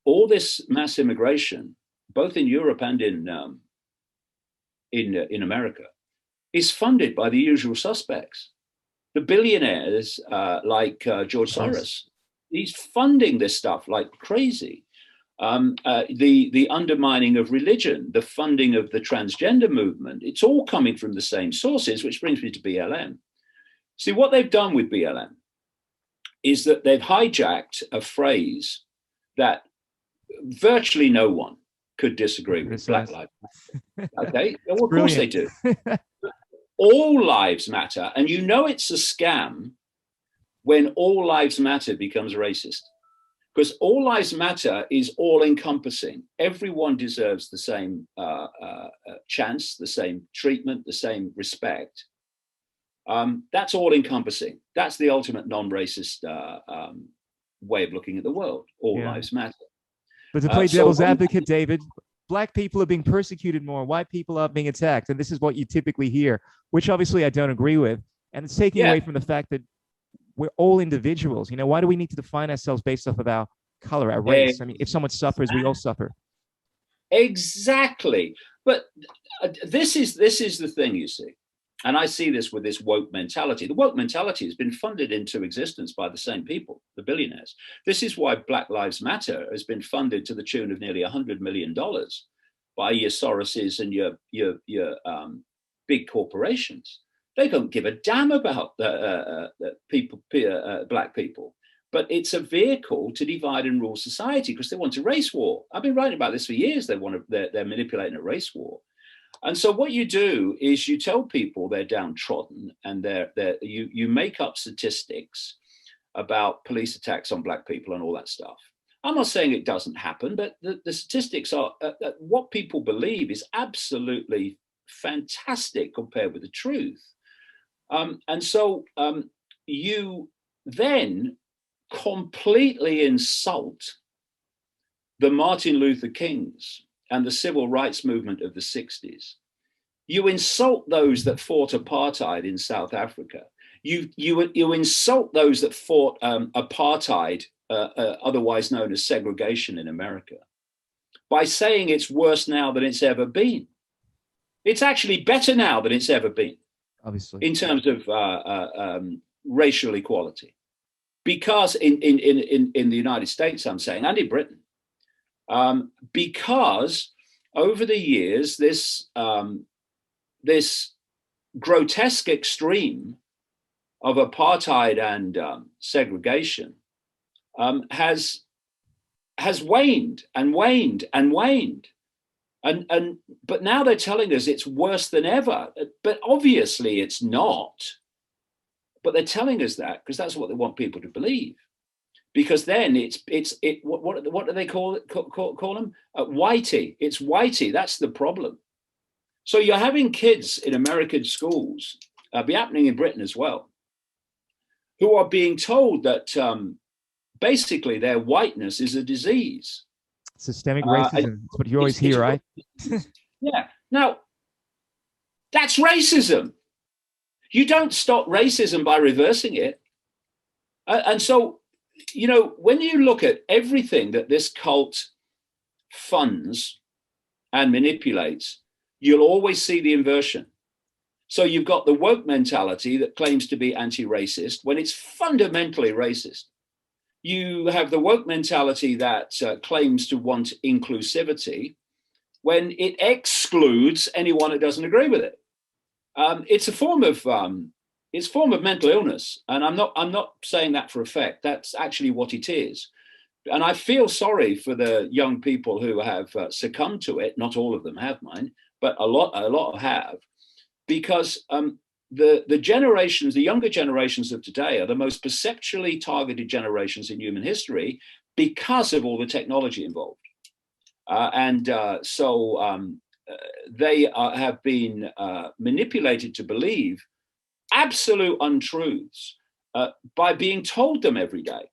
all this mass immigration, both in Europe and in America, is funded by the usual suspects. The billionaires George Soros, he's funding this stuff like crazy. The undermining of religion, the funding of the transgender movement, it's all coming from the same sources, which brings me to BLM. See, what they've done with BLM is that they've hijacked a phrase that virtually no one could disagree with: Black Lives Matter. Okay, well, of course they do. All lives matter, and you know it's a scam when all lives matter becomes racist, because all lives matter is all encompassing. Everyone deserves the same chance, the same treatment, the same respect. That's all encompassing. That's the ultimate non-racist way of looking at the world. All lives matter. But to play devil's advocate, David, Black people are being persecuted more. White people are being attacked. And this is what you typically hear, which obviously I don't agree with. And it's taking away from the fact that we're all individuals. You know, why do we need to define ourselves based off of our color, our race? I mean, if someone suffers, we all suffer. Exactly. But this is the thing, you see. And I see this with this woke mentality. The woke mentality has been funded into existence by the same people, the billionaires. This is why Black Lives Matter has been funded to the tune of nearly $100 million by your Soroses and your big corporations. They don't give a damn about the people, Black people. But it's a vehicle to divide and rule society because they want a race war. I've been writing about this for years. They're manipulating a race war. And so what you do is you tell people they're downtrodden, and you make up statistics about police attacks on Black people and all that stuff. I'm not saying it doesn't happen, but the statistics are what people believe is absolutely fantastic compared with the truth. And so you then completely insult the Martin Luther Kings and the civil rights movement of the 60s. You insult those that fought apartheid in South Africa. You insult those that fought apartheid, otherwise known as segregation in America, by saying it's worse now than it's ever been. It's actually better now than it's ever been, obviously, in terms of racial equality. Because in the United States, I'm saying, and in Britain, because over the years, this grotesque extreme of apartheid and segregation has waned and waned and waned. But now they're telling us it's worse than ever. But obviously it's not. But they're telling us that because that's what they want people to believe. Because then what do they call them? Whitey. It's whitey. That's the problem. So you're having kids in American schools, be happening in Britain as well, who are being told that basically their whiteness is a disease. Systemic racism. That's what you always hear, right? Yeah. Now, that's racism. You don't stop racism by reversing it. And so, you know, when you look at everything that this cult funds and manipulates, you'll always see the inversion. So you've got the woke mentality that claims to be anti-racist when it's fundamentally racist. You have the woke mentality that claims to want inclusivity when it excludes anyone that doesn't agree with it. It's a form of mental illness, and I'm not saying that for effect. That's actually what it is, and I feel sorry for the young people who have succumbed to it. Not all of them have, mind, but a lot have, because the generations, the younger generations of today, are the most perceptually targeted generations in human history because of all the technology involved, so they have been manipulated to believe absolute untruths by being told them every day.